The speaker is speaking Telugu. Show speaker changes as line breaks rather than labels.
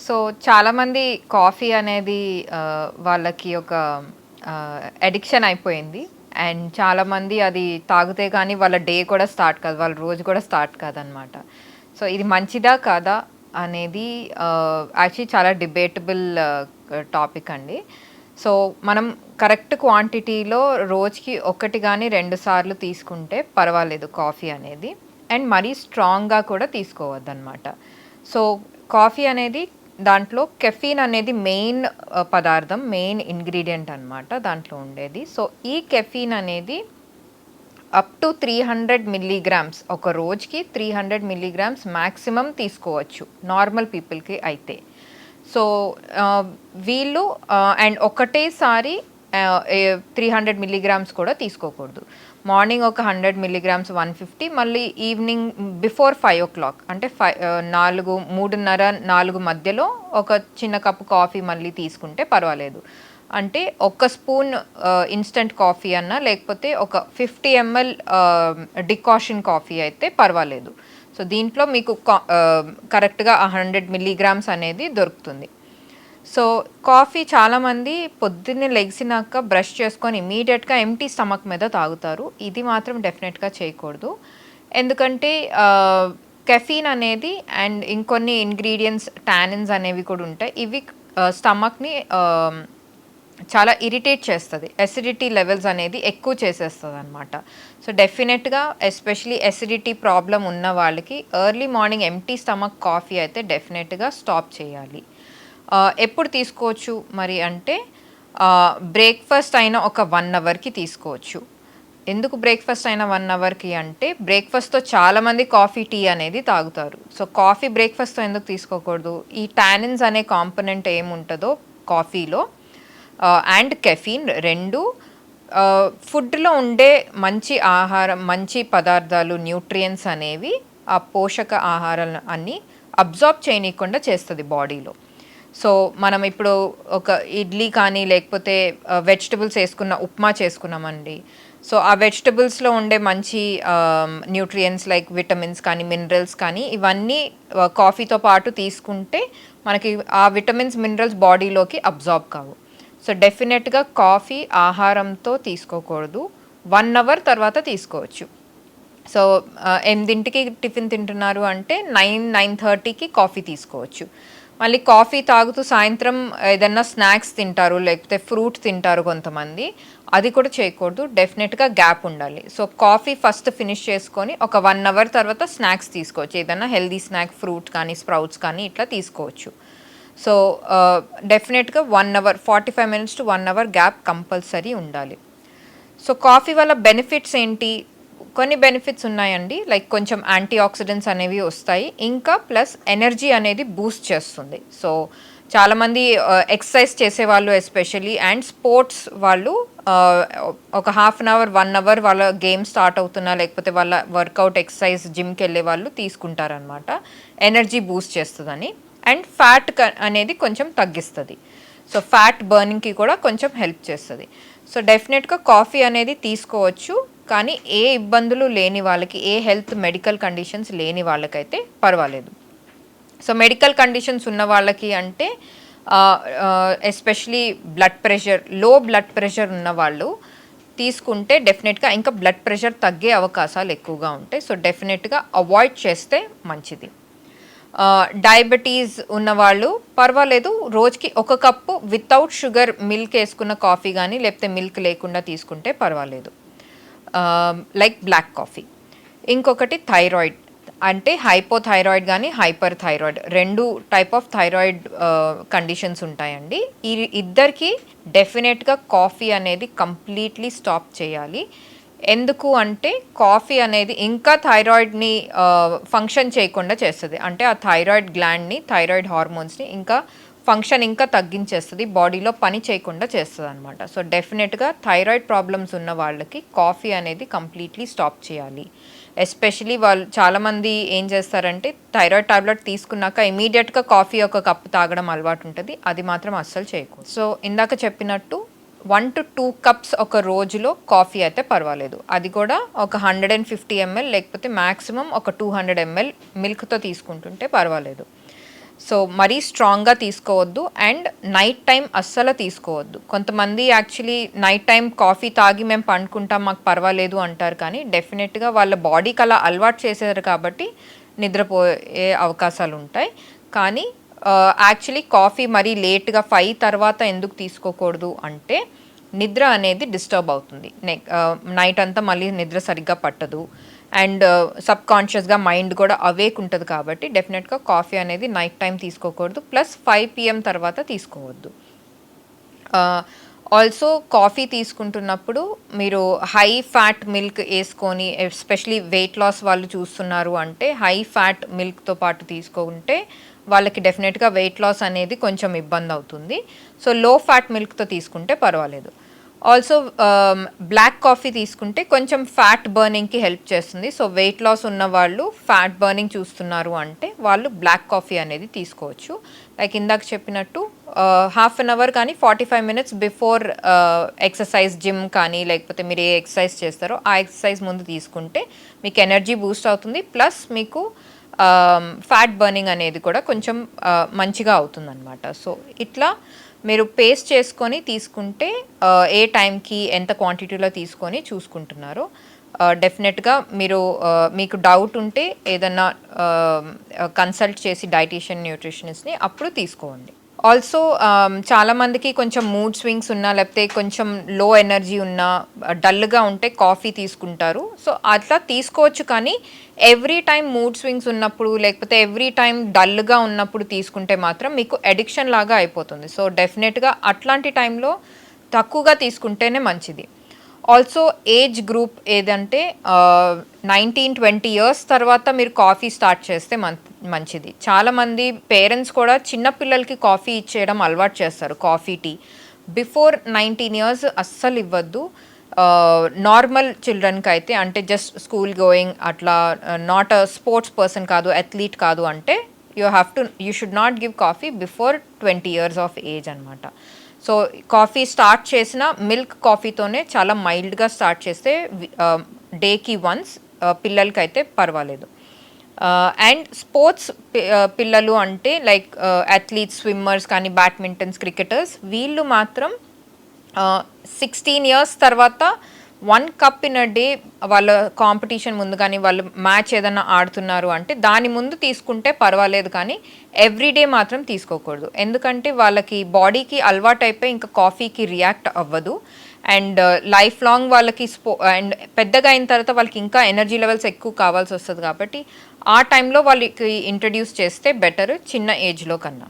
సో చాలామంది కాఫీ అనేది వాళ్ళకి ఒక అడిక్షన్ అయిపోయింది. అండ్ చాలామంది అది తాగితే కానీ వాళ్ళ డే కూడా స్టార్ట్ కాదు. వాళ్ళ రోజు కూడా స్టార్ట్ కాదనమాట. సో ఇది మంచిదా కాదా అనేది యాక్చువల్లీ చాలా డిబేటబుల్ టాపిక్ అండి. సో మనం కరెక్ట్ క్వాంటిటీలో రోజుకి 1 గాని 2 సార్లు తీసుకుంటే పర్వాలేదు కాఫీ అనేది. అండ్ మరీ స్ట్రాంగ్‌గా కూడా తీసుకోవద్దనమాట. సో కాఫీ అనేది దాంట్లో కెఫీన్ అనేది మెయిన్ పదార్థం, మెయిన్ ఇంగ్రీడియంట్ అనమాట దాంట్లో ఉండేది. సో ఈ కెఫీన్ అనేది అప్ టు 300 మిల్లీగ్రామ్స్ ఒక రోజుకి 300 మిల్లీగ్రామ్స్ మ్యాక్సిమం తీసుకోవచ్చు నార్మల్ పీపుల్కి అయితే. సో వీళ్ళు అండ్ ఒకటేసారి 300 మిల్లీగ్రామ్స్ కూడా తీసుకోకూడదు. మార్నింగ్ ఒక 100 మిల్లీగ్రామ్స్ 150, మళ్ళీ ఈవినింగ్ బిఫోర్ 5 అంటే 3:30 4 మధ్యలో ఒక చిన్న కప్పు కాఫీ మళ్ళీ తీసుకుంటే పర్వాలేదు. అంటే ఒక స్పూన్ ఇన్స్టంట్ కాఫీ అన్నా లేకపోతే ఒక 50 ml డికాషన్ కాఫీ అయితే పర్వాలేదు. సో దీంట్లో మీకు కరెక్ట్గా 100 మిల్లీగ్రామ్స్ అనేది దొరుకుతుంది. సో కాఫీ చాలామంది పొద్దున్నే లెగిసినాక బ్రష్ చేసుకొని ఇమీడియట్గా ఎంప్టీ స్టమక్ మీద తాగుతారు. ఇది మాత్రం డెఫినెట్గా చేయకూడదు. ఎందుకంటే కెఫీన్ అనేది అండ్ ఇంకొన్ని ఇంగ్రీడియంట్స్ టానిన్స్ అనేవి కూడా ఉంటాయి. ఇవి స్టమక్ని చాలా ఇరిటేట్ చేస్తుంది. ఎసిడిటీ లెవెల్స్ అనేది ఎక్కువ చేసేస్తుంది అనమాట. సో డెఫినెట్గా ఎస్పెషలీ ఎసిడిటీ ప్రాబ్లం ఉన్న వాళ్ళకి early morning empty stomach coffee అయితే డెఫినెట్గా స్టాప్ చేయాలి. ఎప్పుడు తీసుకోవచ్చు మరి అంటే బ్రేక్ఫాస్ట్ అయినా ఒక 1 అవర్కి తీసుకోవచ్చు. ఎందుకు బ్రేక్ఫాస్ట్ అయినా 1 అవర్కి అంటే బ్రేక్ఫాస్ట్తో చాలామంది కాఫీ టీ అనేది తాగుతారు. సో కాఫీ బ్రేక్ఫాస్ట్తో ఎందుకు తీసుకోకూడదు? ఈ టానిన్స్ అనే కాంపోనెంట్ ఏముంటుందో కాఫీలో అండ్ కెఫీన్ రెండు ఫుడ్లో ఉండే మంచి ఆహారం, మంచి పదార్థాలు, న్యూట్రియంట్స్ అనేవి ఆ పోషక ఆహారాలు అన్నీ అబ్జార్బ్ చేయనీయకుండా చేస్తుంది బాడీలో. సో మనం ఇప్పుడు ఒక ఇడ్లీ కానీ లేకపోతే వెజిటబుల్స్ వేసుకున్న ఉప్మా చేసుకున్నామండి. సో ఆ వెజిటబుల్స్లో ఉండే మంచి న్యూట్రియంట్స్ లైక్ విటమిన్స్ కానీ మినరల్స్ కానీ ఇవన్నీ కాఫీతో పాటు తీసుకుంటే మనకి ఆ విటమిన్స్ మినరల్స్ బాడీలోకి అబ్జార్బ్ కావు. సో డెఫినెట్గా కాఫీ ఆహారంతో తీసుకోకూడదు. 1 అవర్ తర్వాత తీసుకోవచ్చు. సో 8కి టిఫిన్ తింటున్నారు అంటే 9-9:30కి కాఫీ తీసుకోవచ్చు. మళ్ళీ కాఫీ తాగుతూ సాయంత్రం ఏదన్నా స్నాక్స్ తింటారు లేకపోతే ఫ్రూట్ తింటారు కొంతమంది, అది కూడా చేయకూడదు. డెఫినెట్గా గ్యాప్ ఉండాలి. సో కాఫీ ఫస్ట్ ఫినిష్ చేసుకొని ఒక 1 అవర్ తర్వాత స్నాక్స్ తీసుకోవచ్చు. ఏదన్నా హెల్దీ స్నాక్ ఫ్రూట్ కానీ స్ప్రౌట్స్ కానీ ఇట్లా తీసుకోవచ్చు. సో డెఫినెట్గా 1 hour 45 minutes to 1 hour gap compulsory ఉండాలి. సో కాఫీ వల్ల బెనిఫిట్స్ ఏంటి? కొన్ని బెనిఫిట్స్ ఉన్నాయండి. లైక్ కొంచెం యాంటీ ఆక్సిడెంట్స్ అనేవి వస్తాయి. ఇంకా ప్లస్ ఎనర్జీ అనేది బూస్ట్ చేస్తుంది. సో చాలామంది ఎక్సర్సైజ్ చేసేవాళ్ళు ఎస్పెషలీ అండ్ స్పోర్ట్స్ వాళ్ళు ఒక 1/2 అవర్ 1 అవర్ వాళ్ళ గేమ్ స్టార్ట్ అవుతున్నా లేకపోతే వాళ్ళ వర్కౌట్ ఎక్సర్సైజ్ జిమ్కి వెళ్ళే వాళ్ళు తీసుకుంటారనమాట. ఎనర్జీ బూస్ట్ చేస్తుందని. అండ్ ఫ్యాట్ అనేది కొంచెం తగ్గిస్తుంది. సో ఫ్యాట్ బర్నింగ్కి కూడా కొంచెం హెల్ప్ చేస్తుంది. సో డెఫినెట్గా కాఫీ అనేది తీసుకోవచ్చు. కానీ ఏ ఇబ్బందులు లేని వాళ్ళకి, ఏ హెల్త్ మెడికల్ కండిషన్స్ లేని వాళ్ళకైతే పర్వాలేదు. సో మెడికల్ కండిషన్స్ ఉన్న వాళ్ళకి అంటే ఎస్పెషలీ లో బ్లడ్ ప్రెషర్ ఉన్న వాళ్ళు తీసుకుంటే డెఫినెట్గా ఇంకా బ్లడ్ ప్రెషర్ తగ్గే అవకాశాలు ఎక్కువగా ఉంటాయి. సో డెఫినెట్గా అవాయిడ్ చేస్తే మంచిది. డయాబెటీస్ ఉన్నవాళ్ళు పర్వాలేదు, రోజుకి 1 కప్పు వితౌట్ షుగర్ మిల్క్ వేసుకున్న కాఫీ కానీ లేకపోతే మిల్క్ లేకుండా తీసుకుంటే పర్వాలేదు. Like black coffee. ఇంకొకటి థైరాయిడ్ అంటే హైపోథైరాయిడ్ కానీ hyper thyroid, 2 type of thyroid conditions ఉంటాయండి. ఈ ఇద్దరికి డెఫినెట్గా కాఫీ అనేది కంప్లీట్లీ స్టాప్ చేయాలి. ఎందుకు అంటే కాఫీ అనేది ఇంకా థైరాయిడ్ని ఫంక్షన్ చేయకుండా చేస్తుంది. అంటే ఆ థైరాయిడ్ గ్లాండ్ని, థైరాయిడ్ హార్మోన్స్ని ఫంక్షన్ ఇంకా తగ్గించేస్తుంది, బాడీలో పని చేయకుండా చేస్తుంది అనమాట. సో డెఫినెట్గా థైరాయిడ్ ప్రాబ్లమ్స్ ఉన్న వాళ్ళకి కాఫీ అనేది కంప్లీట్లీ స్టాప్ చేయాలి. ఎస్పెషలీ వాళ్ళు చాలామంది ఏం చేస్తారంటే థైరాయిడ్ టాబ్లెట్ తీసుకున్నాక ఇమీడియట్గా కాఫీ 1 కప్పు తాగడం అలవాటు ఉంటుంది. అది మాత్రం అస్సలు చేయకూడదు. సో ఇందాక చెప్పినట్టు 1 to 2 కప్స్ ఒక రోజులో కాఫీ అయితే పర్వాలేదు. అది కూడా ఒక 150 ml లేకపోతే మ్యాక్సిమం ఒక 200 ml మిల్క్తో తీసుకుంటుంటే పర్వాలేదు. సో మరీ స్ట్రాంగ్గా తీసుకోవద్దు అండ్ నైట్ టైం అస్సలు తీసుకోవద్దు. కొంతమంది యాక్చువల్లీ నైట్ టైం కాఫీ తాగి మేము పండుకుంటాం మాకు పర్వాలేదు అంటారు, కానీ డెఫినెట్గా వాళ్ళ బాడీకి అలా అలవాటు చేశారు కాబట్టి నిద్రపోయే అవకాశాలు ఉంటాయి. కానీ యాక్చువల్లీ కాఫీ మరీ లేట్గా 5 తర్వాత ఎందుకు తీసుకోకూడదు అంటే నిద్ర అనేది డిస్టర్బ్ అవుతుంది. నైట్ అంతా మళ్ళీ నిద్ర సరిగ్గా పట్టదు అండ్ సబ్ కాన్షియస్గా మైండ్ కూడా అవేక్ ఉంటుంది కాబట్టి డెఫినెట్గా కాఫీ అనేది నైట్ టైం తీసుకోకూడదు. ప్లస్ 5 PM తర్వాత తీసుకోవద్దు. ఆల్సో కాఫీ తీసుకుంటున్నప్పుడు మీరు హై ఫ్యాట్ మిల్క్ వేసుకొని, ఎస్పెషలీ వెయిట్ లాస్ వాళ్ళు చూస్తున్నారు అంటే హై ఫ్యాట్ మిల్క్తో పాటు తీసుకుంటే వాళ్ళకి డెఫినెట్గా వెయిట్ లాస్ అనేది కొంచెం ఇబ్బంది అవుతుంది. సో లో ఫ్యాట్ మిల్క్తో తీసుకుంటే పర్వాలేదు. ఆల్సో బ్లాక్ కాఫీ తీసుకుంటే కొంచెం ఫ్యాట్ బర్నింగ్కి హెల్ప్ చేస్తుంది. సో వెయిట్ లాస్ ఉన్న వాళ్ళు ఫ్యాట్ బర్నింగ్ చూస్తున్నారు అంటే వాళ్ళు బ్లాక్ కాఫీ అనేది తీసుకోవచ్చు. లైక్ ఇందాక చెప్పినట్టు హాఫ్ అన్ అవర్ కానీ 45 minutes బిఫోర్ ఎక్సర్సైజ్, జిమ్ కానీ లేకపోతే మీరు ఏ ఎక్సర్సైజ్ చేస్తారో ఆ ఎక్సర్సైజ్ ముందు తీసుకుంటే మీకు ఎనర్జీ బూస్ట్ అవుతుంది. ప్లస్ మీకు ఫ్యాట్ బర్నింగ్ అనేది కూడా కొంచెం మంచిగా అవుతుందన్నమాట. సో ఇట్లా మీరు పేస్ట్ చేసుకొని తీసుకుంటే ఏ టైంకి ఎంత క్వాంటిటీలో తీసుకొని చూసుకుంటున్నారో డెఫినెట్గా మీరు మీకు డౌట్ ఉంటే ఏదన్నా కన్సల్ట్ చేసి డైటీషియన్, న్యూట్రిషనిస్ట్ని అప్పుడు తీసుకోండి. ఆల్సో చాలామందికి కొంచెం మూడ్ స్వింగ్స్ ఉన్నా లేకపోతే కొంచెం లో ఎనర్జీ ఉన్నా డల్గా ఉంటే కాఫీ తీసుకుంటారు. సో అట్లా తీసుకోవచ్చు, కానీ ఎవ్రీ టైం మూడ్ స్వింగ్స్ ఉన్నప్పుడు లేకపోతే ఎవ్రీ టైం డల్గా ఉన్నప్పుడు తీసుకుంటే మాత్రం మీకు అడిక్షన్ లాగా అయిపోతుంది. సో డెఫినెట్గా అట్లాంటి టైంలో తక్కువగా తీసుకుంటేనే మంచిది. ఆల్సో ఏజ్ గ్రూప్ ఏదంటే 19-20 years తర్వాత మీరు కాఫీ స్టార్ట్ చేస్తే మంచిది. చాలామంది పేరెంట్స్ కూడా చిన్నపిల్లలకి కాఫీ ఇచ్చేయడం అలవాటు చేస్తారు, కాఫీ టీ. బిఫోర్ 19 years అస్సలు ఇవ్వద్దు. నార్మల్ చిల్డ్రన్కి అయితే, అంటే జస్ట్ స్కూల్ గోయింగ్ అట్లా, నాట్ అ స్పోర్ట్స్ పర్సన్ కాదు, అథ్లీట్ కాదు అంటే you should not give coffee before 20 years of age అనమాట. సో కాఫీ స్టార్ట్ చేసిన మిల్క్ కాఫీతోనే చాలా మైల్డ్గా స్టార్ట్ చేస్తే డేకి వన్స్ పిల్లలకైతే పర్వాలేదు. అండ్ స్పోర్ట్స్ పిల్లలు అంటే లైక్ అథ్లీట్స్, స్విమ్మర్స్ కానీ బ్యాడ్మింటన్స్, క్రికెటర్స్, వీళ్ళు మాత్రం 16 years తర్వాత 1 cup in a day వాళ్ళ కాంపిటీషన్ ముందు కానీ వాళ్ళు మ్యాచ్ ఏదైనా ఆడుతున్నారు అంటే దాని ముందు తీసుకుంటే పర్వాలేదు, కానీ ఎవ్రీడే మాత్రం తీసుకోకూడదు. ఎందుకంటే వాళ్ళకి బాడీకి అలవాటు అయిపోయి ఇంకా కాఫీకి రియాక్ట్ అవ్వదు. అండ్ లైఫ్ లాంగ్ వాళ్ళకి అండ్ పెద్దగా అయిన తర్వాత వాళ్ళకి ఇంకా ఎనర్జీ లెవెల్స్ ఎక్కువ కావాల్సి వస్తుంది కాబట్టి ఆ టైంలో వాళ్ళకి ఇంట్రడ్యూస్ చేస్తే బెటర్, చిన్న ఏజ్లో కన్నా.